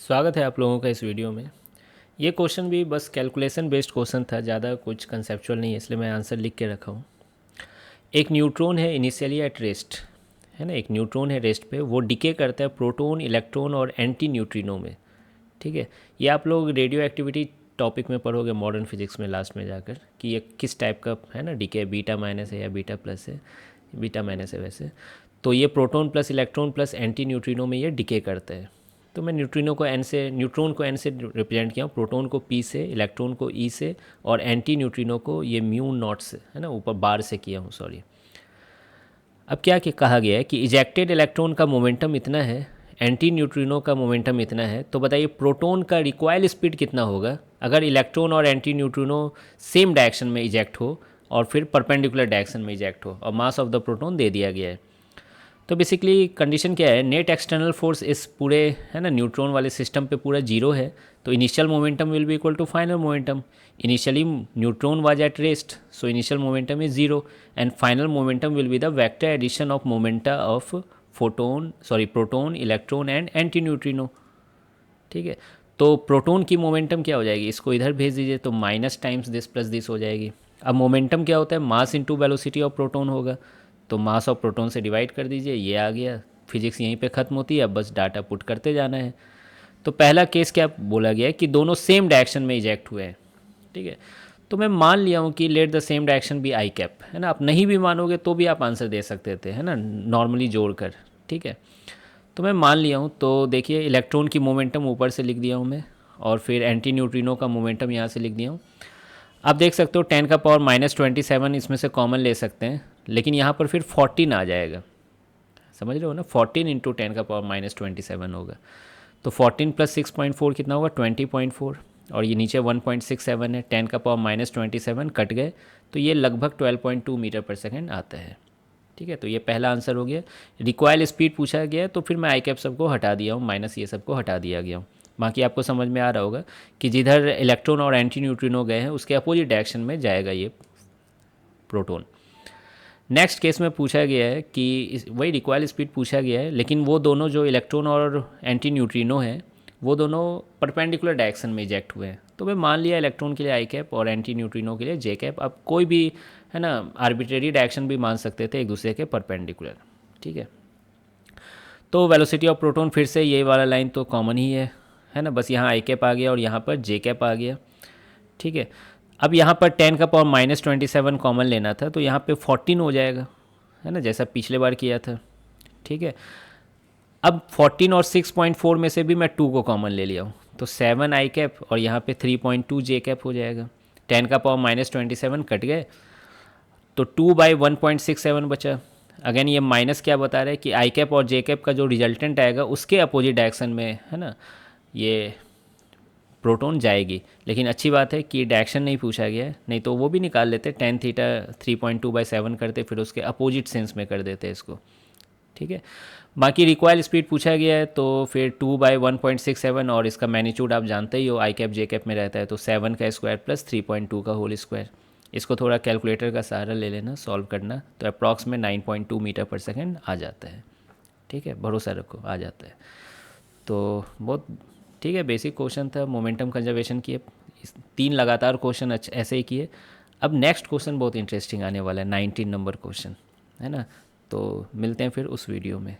स्वागत है आप लोगों का इस वीडियो में। ये क्वेश्चन भी बस कैलकुलेशन बेस्ड क्वेश्चन था, ज़्यादा कुछ कंसेप्चुअल नहीं है, इसलिए मैं आंसर लिख के रखा हूँ। एक न्यूट्रॉन है इनिशियली एट रेस्ट, है ना, एक न्यूट्रॉन है रेस्ट पे, वो डिके करता है प्रोटॉन, इलेक्ट्रॉन और एंटी न्यूट्रिनो में। ठीक है, ये आप लोग रेडियो एक्टिविटी टॉपिक में पढ़ोगे मॉडर्न फिजिक्स में लास्ट में जाकर कि ये किस टाइप का है ना, डिके बीटा माइनस है या बीटा प्लस है, बीटा माइनस है वैसे। तो ये proton plus electron plus anti neutrino में ये डिके करता है। तो मैं न्यूट्रिनो को एन से, न्यूट्रॉन को एन से रिप्रेजेंट किया हूँ, प्रोटॉन को पी से, इलेक्ट्रॉन को ई से और एंटी न्यूट्रिनो को ये म्यू नॉट से, है ना, ऊपर बार से किया हूँ, सॉरी। अब क्या कहा गया है कि इजेक्टेड इलेक्ट्रॉन का मोमेंटम इतना है, एंटी न्यूट्रिनो का मोमेंटम इतना है, तो बताइए प्रोटॉन का रिकॉइल स्पीड कितना होगा अगर इलेक्ट्रॉन और एंटी न्यूट्रिनो सेम डायरेक्शन में इजेक्ट हो और फिर परपेंडिकुलर डायरेक्शन में इजेक्ट हो, और मास ऑफ द प्रोटॉन दे दिया गया है। तो बेसिकली कंडीशन क्या है, नेट एक्सटर्नल फोर्स इस पूरे, है ना, न्यूट्रॉन वाले सिस्टम पे पूरा जीरो है, तो initial momentum will be equal to final momentum. Initially neutron was at rest, so initial momentum is zero and final momentum will be the vector addition of momenta of proton, electron and anti neutrino. ठीक है, तो proton की momentum क्या हो जाएगी, इसको इधर भेज दीजिए तो minus times this plus this हो जाएगी। अब मोमेंटम क्या होता है, mass into velocity of proton होगा, तो मास ऑफ प्रोटॉन से डिवाइड कर दीजिए, ये आ गया। फिजिक्स यहीं पे ख़त्म होती है, अब बस डाटा पुट करते जाना है। तो पहला केस क्या बोला गया है कि दोनों सेम डायरेक्शन में इजेक्ट हुए हैं। ठीक है, तो मैं मान लिया हूँ कि let the same direction be I cap, है ना। आप नहीं भी मानोगे तो भी आप आंसर दे सकते थे, है ना, नॉर्मली जोड़कर। ठीक है, तो मैं मान लिया हूँ। तो देखिए इलेक्ट्रॉन की मोमेंटम ऊपर से लिख दिया हूँ मैं, और फिर एंटी न्यूट्रिनो का मोमेंटम यहाँ से लिख दिया हूँ। आप देख सकते हो 10⁻⁻27 इसमें से कॉमन ले सकते हैं, लेकिन यहाँ पर फिर 14 आ जाएगा, समझ रहे हो ना, 14 इंटू 10⁻⁻27 होगा। तो 14 प्लस 6.4 कितना होगा, 20.4, और ये नीचे 1.67 है, 10⁻⁻27 कट गए, तो ये लगभग 12.2 मीटर पर सेकेंड आता है। ठीक है, तो ये पहला आंसर हो गया। रिक्वायर्ड स्पीड पूछा गया है, तो फिर मैं आई कैप सबको हटा दिया हूँ, माइनस ये सबको हटा दिया गया हूँ। बाकी आपको समझ में आ रहा होगा कि जिधर इलेक्ट्रॉन और एंटी न्यूट्रिनो गए हैं उसके अपोजिट डायरेक्शन में जाएगा ये प्रोटॉन। नेक्स्ट केस में पूछा गया है कि वही रिक्वायर्ड स्पीड पूछा गया है, लेकिन वो दोनों जो इलेक्ट्रॉन और एंटी न्यूट्रिनो हैं वो दोनों परपेंडिकुलर डायरेक्शन में इजेक्ट हुए हैं। तो मैं मान लिया इलेक्ट्रॉन के लिए आई कैप और एंटी न्यूट्रिनो के लिए जे कैप। अब कोई भी, है ना, आर्बिट्रेरी डायरेक्शन भी मान सकते थे एक दूसरे के परपेंडिकुलर। ठीक है, तो वेलोसिटी ऑफ प्रोटॉन फिर से ये वाला लाइन तो कॉमन ही है ना, बस यहाँ आई कैप आ गया और यहाँ पर जे कैप आ गया। ठीक है, अब यहाँ पर 10⁻⁻27 कॉमन लेना था, तो यहाँ पे 14 हो जाएगा, है ना, जैसा पिछले बार किया था। ठीक है, अब 14 और 6.4 में से भी मैं 2 को कॉमन ले लिया हूँ, तो 7 आई कैप और यहाँ पे 3.2 जे कैप हो जाएगा। 10⁻⁻27 कट गए, तो 2/1.67 बचा। अगेन ये माइनस क्या बता रहा है कि आई कैप और जे कैप का जो रिजल्टेंट आएगा उसके अपोजिट डायरेक्शन में, है ना, ये प्रोटॉन जाएगी। लेकिन अच्छी बात है कि डायरेक्शन नहीं पूछा गया है, नहीं तो वो भी निकाल लेते, टेन थीटा 3.2/7 करते, फिर उसके अपोजिट सेंस में कर देते इसको। ठीक है, बाकी रिक्वायर्ड स्पीड पूछा गया है, तो फिर 2/1.67, और इसका मैग्नीट्यूड आप जानते ही हो, आई कैप जे कैप में रहता है, तो 7 का स्क्वायर प्लस 3.2 का होल स्क्वायर। इसको थोड़ा कैलकुलेटर का सहारा ले लेना, सॉल्व करना, तो अप्रॉक्स में 9.2 मीटर पर सेकेंड आ जाता है। ठीक है, भरोसा रखो आ जाता है। तो बहुत ठीक है, बेसिक क्वेश्चन था, मोमेंटम कंजर्वेशन किए, 3 लगातार क्वेश्चन ऐसे ही किए। अब नेक्स्ट क्वेश्चन बहुत इंटरेस्टिंग आने वाला है, 19 नंबर क्वेश्चन, है ना। तो मिलते हैं फिर उस वीडियो में।